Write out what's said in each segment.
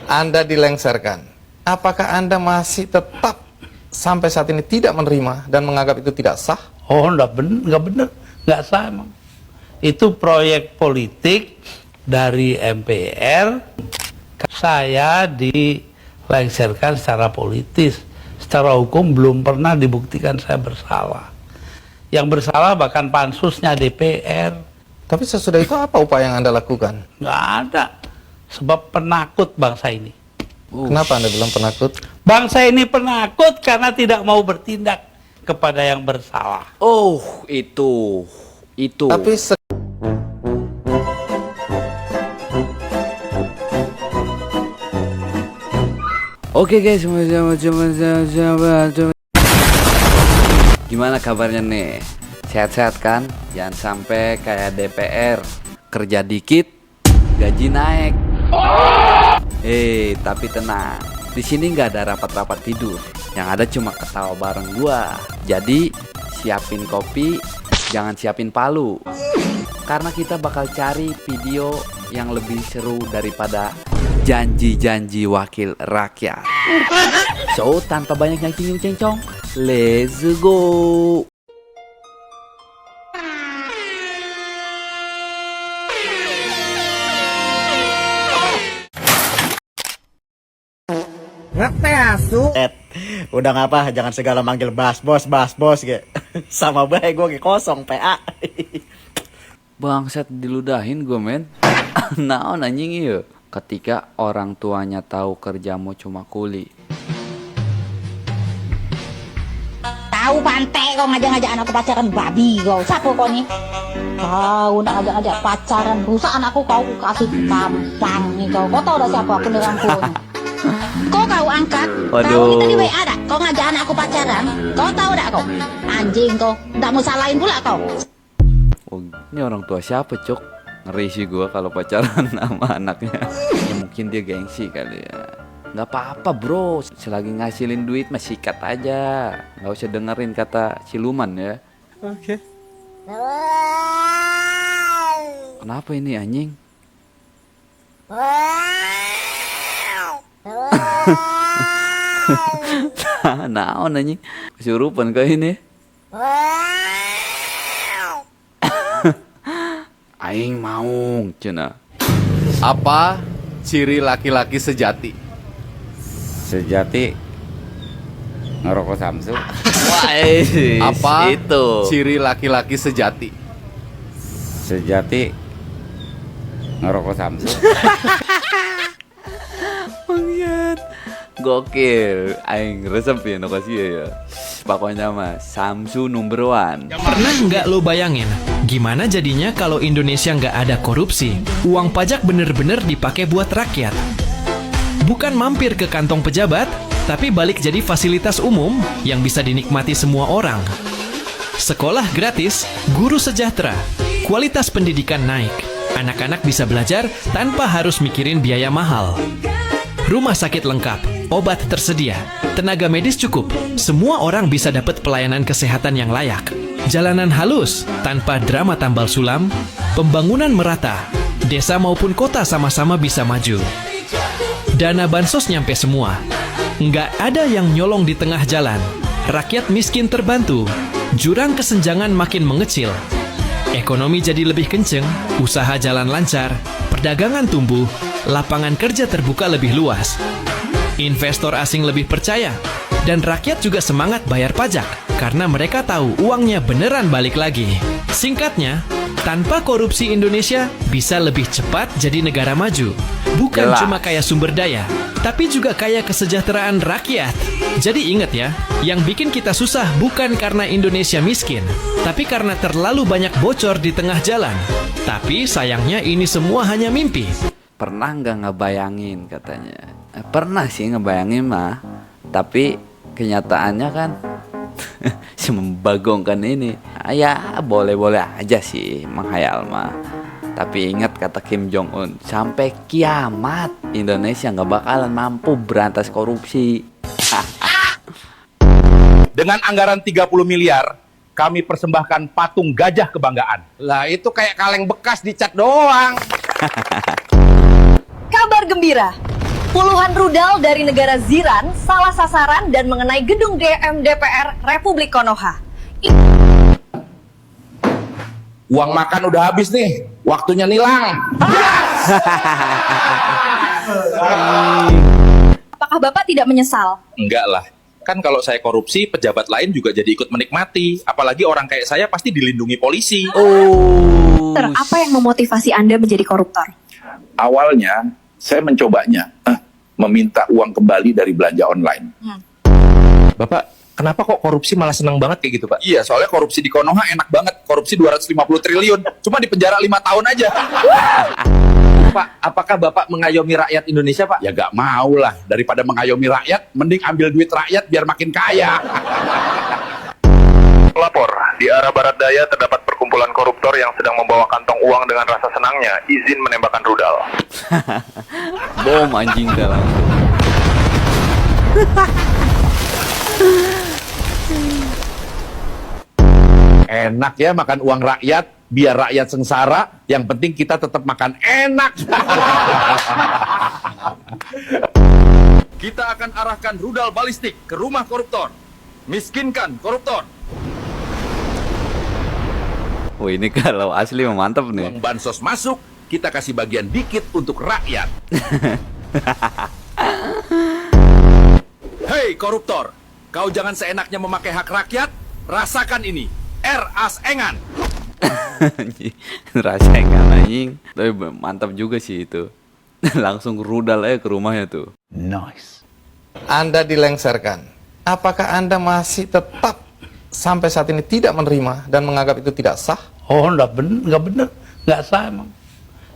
Anda dilengsarkan. Apakah Anda masih tetap sampai saat ini tidak menerima dan menganggap itu tidak sah? Oh, nggak bener, nggak sah emang. Itu proyek politik dari MPR. Saya dilengsarkan secara politis. Secara hukum belum pernah dibuktikan saya bersalah. Yang bersalah bahkan pansusnya DPR. Tapi sesudah itu apa upaya yang Anda lakukan? Nggak ada. Sebab penakut bangsa ini. Kenapa Anda bilang penakut? Bangsa ini penakut karena tidak mau bertindak kepada yang bersalah. Oh, itu. Tapi Oke guys, gimana kabarnya nih? Sehat-sehat kan? Jangan sampai kayak DPR, kerja dikit, gaji naik. Tapi tenang, di sini nggak ada rapat-rapat tidur. Yang ada cuma ketawa bareng gua. Jadi siapin kopi, jangan siapin palu. Karena kita bakal cari video yang lebih seru daripada janji-janji wakil rakyat. So, tanpa banyak yang cincong-cincong, let's go. Udah ngapa, jangan segala manggil bas bos ge. Sama baik gue kosong PA. Bangsat diludahin gue men. Naon anjing ieu? Ketika orang tuanya tahu kerjamu cuma kuli. Tahu pantai kau ngajak-ngajak anak ke pacaran babi kau. Siapa kau nih? Kau nak ngajak-ngajak pacaran rusak anakku, kau kasih tampang nih kau. Kau tahu dah siapa aku nerangku? Kau angkat. Waduh. Kau ini tadi baik ada. Kau ngajak anakku pacaran. Kau tahu tak kau? Anjing kau. Tak mau salahin pula kau. Oh, ini orang tua siapa cok? Ngeri sih gue kalau pacaran sama anaknya. Ya mungkin dia gengsi kali ya. Nggak apa-apa bro, selagi ngasilin duit mah sikat aja. Nggak usah dengerin kata siluman ya. Oke. Kenapa ini anjing? Naon anjing? Kesurupan kau ini. Aing mau cina. apa ciri laki-laki sejati? Sejati ngerokok Samsu. Apa itu? ciri laki-laki sejati? Sejati ngerokok Samsu. Gokil, aing resep ya lokasi ya. Pokoknya mah Samsu number one. Pernah nggak lo bayangin gimana jadinya kalau Indonesia nggak ada korupsi? Uang pajak bener-bener dipakai buat rakyat. Bukan mampir ke kantong pejabat, tapi balik jadi fasilitas umum yang bisa dinikmati semua orang. Sekolah gratis, guru sejahtera, kualitas pendidikan naik. Anak-anak bisa belajar tanpa harus mikirin biaya mahal. Rumah sakit lengkap, obat tersedia, tenaga medis cukup. Semua orang bisa dapat pelayanan kesehatan yang layak. Jalanan halus, tanpa drama tambal sulam. Pembangunan merata, desa maupun kota sama-sama bisa maju. Dana bansos nyampe semua. Nggak ada yang nyolong di tengah jalan. Rakyat miskin terbantu. Jurang kesenjangan makin mengecil. Ekonomi jadi lebih kenceng, usaha jalan lancar, perdagangan tumbuh, lapangan kerja terbuka lebih luas. Investor asing lebih percaya, dan rakyat juga semangat bayar pajak karena mereka tahu uangnya beneran balik lagi. Singkatnya, tanpa korupsi Indonesia bisa lebih cepat jadi negara maju. Bukan Jelas. cuma kaya sumber daya, tapi juga kaya kesejahteraan rakyat. Jadi ingat ya, yang bikin kita susah bukan karena Indonesia miskin, tapi karena terlalu banyak bocor di tengah jalan. Tapi sayangnya ini semua hanya mimpi. Pernah nggak ngebayangin katanya? Pernah sih ngebayangin mah, tapi kenyataannya kan si membagongkan ini. Ya boleh-boleh aja sih menghayal mah. Tapi ingat kata Kim Jong Un, sampai kiamat Indonesia nggak bakalan mampu berantas korupsi. Dengan anggaran 30 miliar, kami persembahkan patung gajah kebanggaan. Lah itu kayak kaleng bekas dicat doang. Kabar gembira, Puluhan rudal dari negara Ziran salah sasaran dan mengenai gedung DM DPR Republik Konoha. Uang makan udah habis nih, waktunya nilang. Apakah Bapak tidak menyesal? Enggak lah. Kan kalau saya korupsi, pejabat lain juga jadi ikut menikmati. Apalagi orang kayak saya pasti dilindungi polisi. Apa yang memotivasi Anda menjadi koruptor? Awalnya saya mencobanya, meminta uang kembali dari belanja online. Bapak, kenapa kok korupsi malah senang banget kayak gitu, Pak? Iya, soalnya korupsi di Konoha enak banget. Korupsi 250 triliun. Cuma di penjara 5 tahun aja. Pak, apakah Bapak mengayomi rakyat Indonesia, Pak? Ya gak mau lah. Daripada mengayomi rakyat, mending ambil duit rakyat biar makin kaya. Pelapor, di arah barat daya terdapat perkumpulan koruptor yang sedang membawa kantong uang dengan rasa senangnya. Izin menembakkan rudal. Bom anjing dah langsung. Enak ya makan uang rakyat, biar rakyat sengsara, yang penting kita tetap makan enak. Kita akan arahkan rudal balistik ke rumah koruptor. Miskinkan koruptor. Oh ini kalau asli mantap nih. Uang bansos masuk, kita kasih bagian dikit untuk rakyat. Hei koruptor, kau jangan seenaknya memakai hak rakyat. Rasakan ini, Engan. Rasakan anjing. Tapi mantap juga sih itu. Langsung rudal aja ke rumahnya tuh. Nice. Anda dilengsarkan. Apakah Anda masih tetap sampai saat ini tidak menerima dan menganggap itu tidak sah? Oh, enggak benar, enggak sah emang.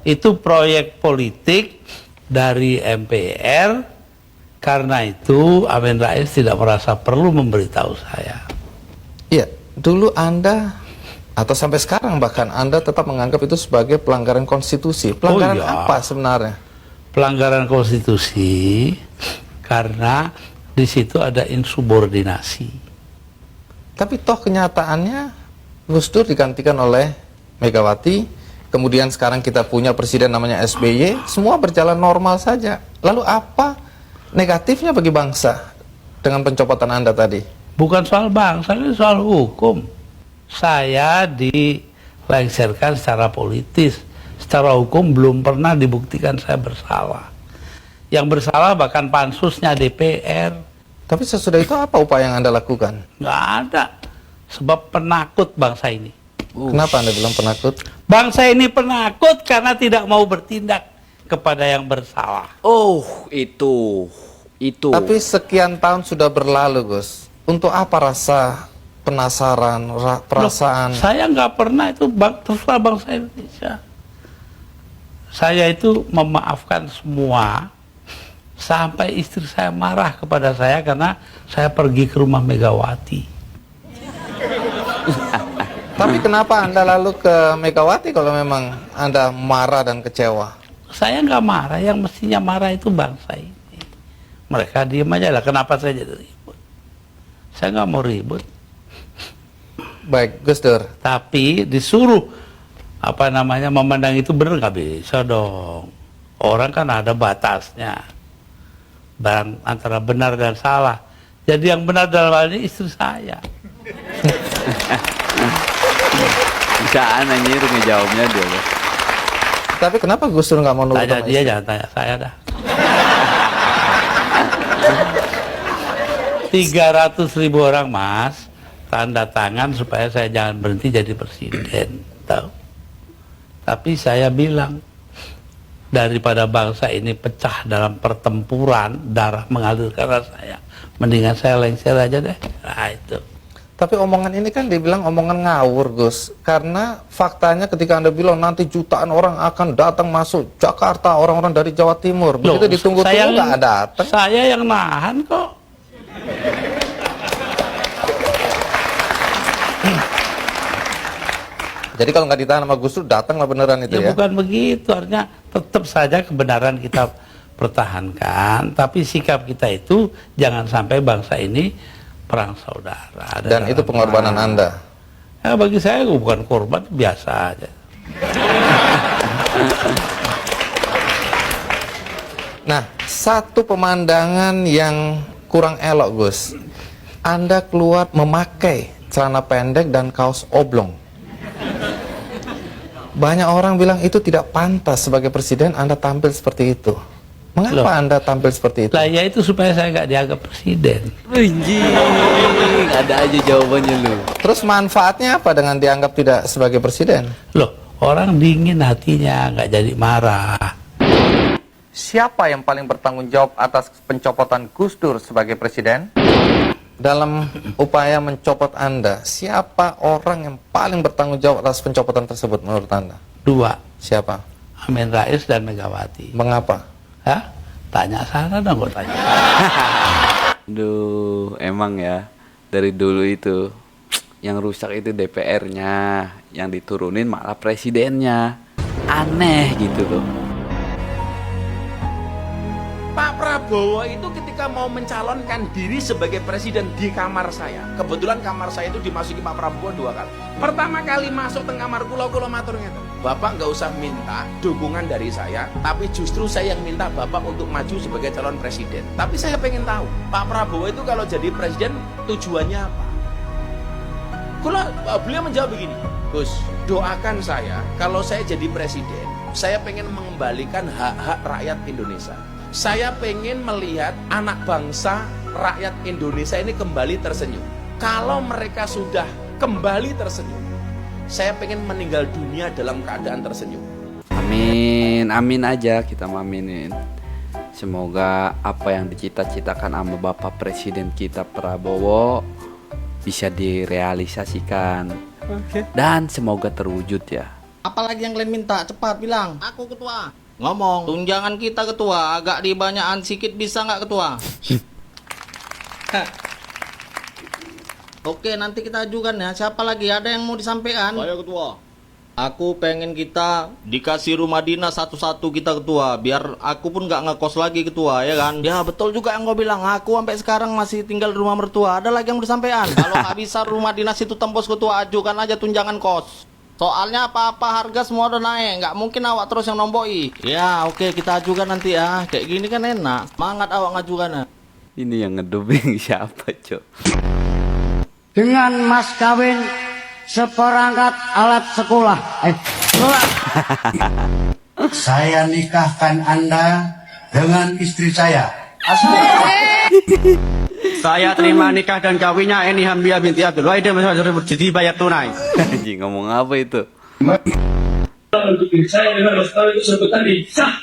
Itu proyek politik dari MPR. Karena itu Amin Rais tidak merasa perlu memberitahu saya. Iya, dulu Anda atau sampai sekarang bahkan Anda tetap menganggap itu sebagai pelanggaran konstitusi. Pelanggaran apa sebenarnya? Pelanggaran konstitusi karena di situ ada insubordinasi. Tapi toh kenyataannya Gus Dur digantikan oleh Megawati, kemudian sekarang kita punya presiden namanya SBY, semua berjalan normal saja. Lalu apa negatifnya bagi bangsa dengan pencopotan Anda tadi? Bukan soal bangsa, ini soal hukum. Saya dilengsarkan secara politis. Secara hukum belum pernah dibuktikan saya bersalah. Yang bersalah bahkan pansusnya DPR. Tapi sesudah itu apa upaya yang Anda lakukan? Nggak ada. Sebab penakut bangsa ini. Kenapa Anda bilang penakut? Bangsa ini penakut karena tidak mau bertindak kepada yang bersalah. Oh, itu. Tapi sekian tahun sudah berlalu, Gus. Untuk apa rasa penasaran, perasaan? Loh, saya nggak pernah itu terserah bangsa Indonesia. Saya itu memaafkan semua sampai istri saya marah kepada saya karena saya pergi ke rumah Megawati. Tapi kenapa Anda lalu ke Megawati kalau memang Anda marah dan kecewa? Saya nggak marah, yang mestinya marah itu bangsa ini. Mereka diem aja lah, kenapa saya jadi ribut? Saya nggak mau ribut. Baik, Gus Dur. Tapi disuruh memandang itu benar nggak bisa dong. Orang kan ada batasnya. Antara benar dan salah. Jadi yang benar dalam hal ini istri saya. Bisaan anjir ngejawabnya dia. Tapi kenapa Gus Dur nggak mau nurut? Tanya dia, jangan tanya saya dah. 300.000 orang mas tanda tangan supaya saya jangan berhenti jadi presiden, tahu? Tapi saya bilang daripada bangsa ini pecah dalam pertempuran darah mengalir karena saya, mendingan saya lengser aja deh. Nah itu. Tapi omongan ini kan dibilang omongan ngawur, Gus. Karena faktanya ketika Anda bilang nanti jutaan orang akan datang masuk Jakarta, orang-orang dari Jawa Timur, begitu ditunggu-tunggu nggak datang. Saya yang nahan kok. Jadi kalau nggak ditahan sama Gus Dur, datanglah beneran itu ya? Bukan begitu, artinya tetap saja kebenaran kita pertahankan, tapi sikap kita itu jangan sampai bangsa ini perang saudara. Dan itu pengorbanan Anda? Ya bagi saya bukan korban, biasa aja. Nah, Satu pemandangan yang kurang elok, Gus. Anda keluar memakai celana pendek dan kaos oblong. Banyak orang bilang itu tidak pantas sebagai presiden Anda tampil seperti itu. Mengapa Anda tampil seperti itu? Lah ya itu supaya saya nggak dianggap presiden. Anjing, ada aja jawabannya lu. Terus manfaatnya apa dengan dianggap tidak sebagai presiden? Loh, orang dingin hatinya, nggak jadi marah. Siapa yang paling bertanggung jawab atas pencopotan Gus Dur sebagai presiden? Dalam upaya mencopot Anda, siapa orang yang paling bertanggung jawab atas pencopotan tersebut menurut Anda? 2, Siapa? Amin Rais dan Megawati. Mengapa? Hah? Tanya sana dong, kok tanya. Duh, emang ya dari dulu itu yang rusak itu DPR-nya, yang diturunin malah presidennya. Aneh gitu loh. Pak Prabowo itu ketika mau mencalonkan diri sebagai presiden di kamar saya, kebetulan kamar saya itu dimasuki Pak Prabowo 2 kali. Pertama kali masuk ke kamar kula matur ngeten, Bapak nggak usah minta dukungan dari saya, tapi justru saya yang minta Bapak untuk maju sebagai calon presiden. Tapi saya pengen tahu, Pak Prabowo itu kalau jadi presiden tujuannya apa? Beliau menjawab begini, Gus, doakan saya kalau saya jadi presiden, saya pengen mengembalikan hak-hak rakyat Indonesia. Saya pengen melihat anak bangsa rakyat Indonesia ini kembali tersenyum. Kalau mereka sudah kembali tersenyum, saya pengen meninggal dunia dalam keadaan tersenyum. Amin, amin aja kita maminin. Semoga apa yang dicita-citakan sama Bapak Presiden kita Prabowo bisa direalisasikan. Dan semoga terwujud ya. Apalagi yang kalian minta? Cepat bilang. Aku ketua. Ngomong. Tunjangan kita ketua. Agak dibanyakan sikit bisa nggak ketua? Oke, nanti kita ajukan ya. Siapa lagi? Ada yang mau disampaikan? Saya ketua. Aku pengen kita dikasih rumah dinas satu-satu kita ketua. Biar aku pun nggak ngekos lagi ketua, ya kan? Ya betul juga yang kau bilang. Aku sampai sekarang masih tinggal di rumah mertua. Ada lagi yang mau disampaikan? Kalau nggak bisa rumah dinas itu tembus ketua, ajukan aja tunjangan kos. Soalnya apa-apa harga semua udah naik, nggak mungkin awak terus yang nomboi. Ya oke, kita ajukan nanti ya. Kayak gini kan enak. Semangat awak ngajukan ya. Ini yang ngedubing siapa, Cok? Dengan mas kawin seperangkat alat sekolah. Saya nikahkan Anda dengan istri saya. Saya terima nikah dan kawinnya Eni Hamdia binti Abdul Wahid jadi bayar tunai. Anjing, ngomong apa itu? Untuk diri saya dengan mas kawin itu sebutan di sah.